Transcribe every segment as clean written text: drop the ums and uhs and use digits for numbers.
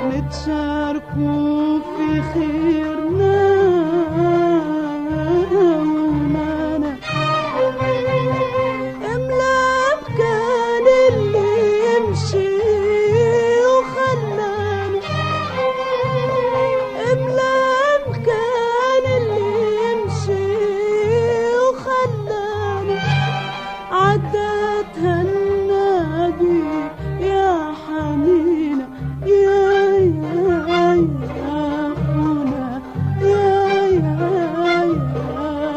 نتشاركوا في خيرنا ومانا. املام كان اللي يمشي وخلانا، املام كان اللي يمشي وخلانا. عدتها النبي يا حنينة يا أخونا يا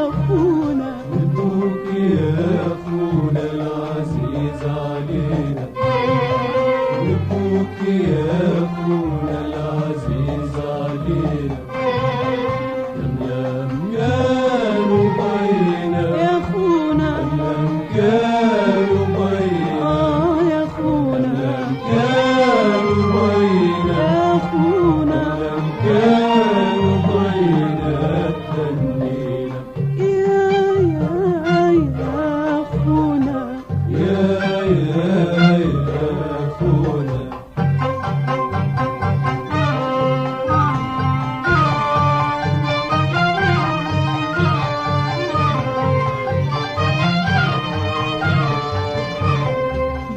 أخونا. نبوك يا أخونا العزيز علينا، نبوك يا أخونا العزيز علينا. أملام كانوا بينا يا أخونا، أملام كانوا بينا يا أخونا، أملام كانوا بينا يا أخونا، أملام كانوا بينا. تهنينا يا أخونا. يا أخونا.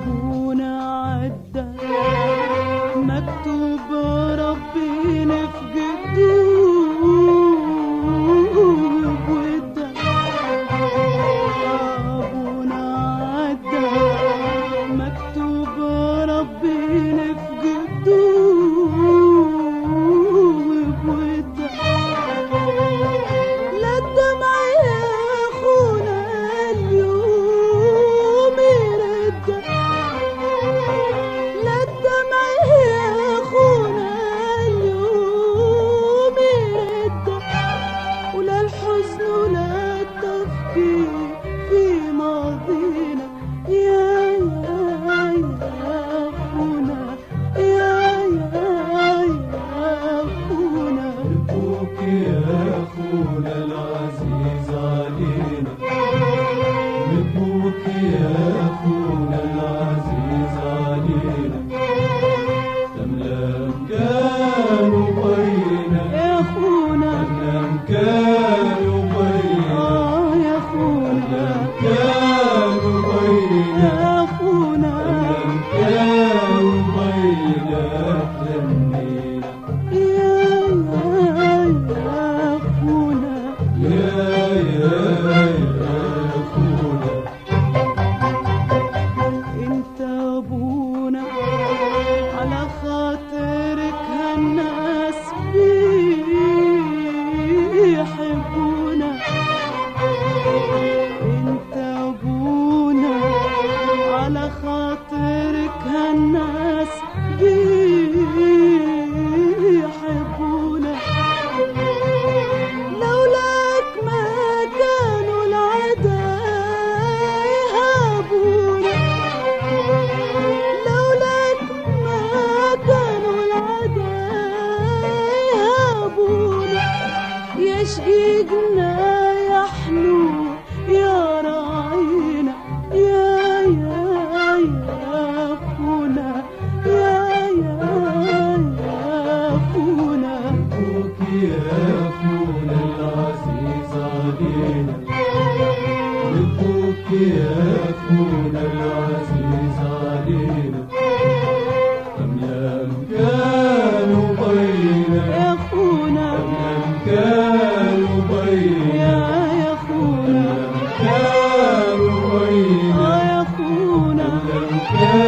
بونا عدى مكتوب ربي نفقد وده. بونا عدى مكتوب ربي نفقد وده. لا الدمع يا أخونا اليوم يرد، لا الدمع يا أخونا اليوم يرد. ولا الحزن ولا التفكير في ماضينا يا أخونا يا أخونا. نبوك يا أخونا العزيز علينا، نبوك يا أخونا العزيز علينا. أملام كانوا بينا يا أخونا، أملام كانوا بينا يا أخونا، أملام كانوا بينا يا أخونا، أملام كانوا بينا. تهنينا يا أخونا. يا أخونا. انت ابونا على خاطرك هالناس بيحبونا. انت ابونا على خاطرك هالناس بيحبونا. لولاك ما كانوا العداء يهابونا، لولاك ما كانوا العداء يهابونا. يا شقيقنا يا حلو يا راعينا يا أخونا يا أخونا. نبوك يا أخونا العزيز علينا، نبوك يا أخونا العزيز علينا. أملام كانوا بينا يا أخونا، أملام كانوا بينا يا أخونا، أملام كانوا بينا يا أخونا، أملام كانوا